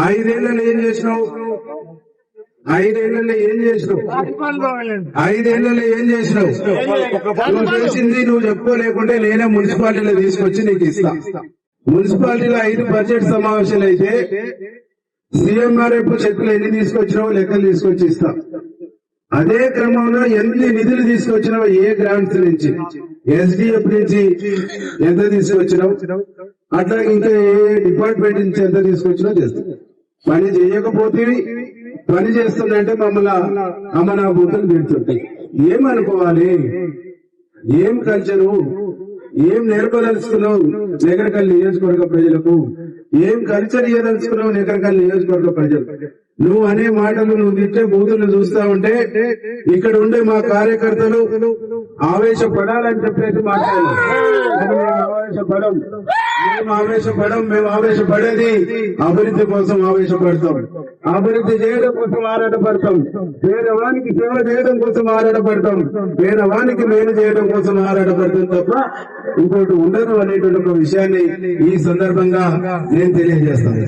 ఐదేళ్లలో ఏం చేసినావు? ఐదేళ్లలో ఏం చేసినావు? ఐదేళ్లలో ఏం చేసినావు? నువ్వు చేసింది నువ్వు చెప్పుకోలేకుంటే నేనే మున్సిపాలిటీలో తీసుకొచ్చి నీకు ఇస్తా. మున్సిపాలిటీలో 5 బడ్జెట్ సమావేశాలు అయితే సీఎంఆర్ఎఫ్ చెక్కులు ఎన్ని తీసుకొచ్చినావు లెక్కలు తీసుకొచ్చి ఇస్తా. అదే క్రమంలో ఎన్ని నిధులు తీసుకొచ్చినావు, ఏ గ్రాంట్స్ నుంచి, ఎస్డిఎఫ్ నుంచి ఎంత తీసుకొచ్చినావు, అట్లా ఇంకా ఏ డిపార్ట్మెంట్ నుంచి ఎంత తీసుకొచ్చినా చేస్తాం. పని చేయకపోతే పని చేస్తుందంటే మమ్మల్ని అమనాభూతులు తిడుతుంటాయి. ఏమనుకోవాలి? ఏం కల్చరు, ఏం నేర్పదలుచుకున్నావు నగరకల్ నియోజకవర్గ ప్రజలకు? ఏం కల్చర్ ఇయ్యదలుచుకున్నావు నగరకల్ నియోజకవర్గ ప్రజలకు? నువ్వు అనే మాటలు, నువ్వు తిట్టే బూతులు చూస్తా ఉంటే ఇక్కడ ఉండే మా కార్యకర్తలు ఆవేశపడాలని చెప్పేసి మాట్లాడారు. మేము ఆవేశపడేది అభివృద్ధి కోసం ఆవేశపడతాం, అభివృద్ధి చేయడం కోసం ఆరాటపడతాం, పేదవానికి సేవ చేయడం కోసం ఆరాటపడతాం, పేదవానికి మేలు చేయడం కోసం ఆరాటపడతాం తప్ప ఇంకోటి ఉండదు అనేటువంటి ఒక విషయాన్ని ఈ సందర్భంగా నేను తెలియజేస్తాను.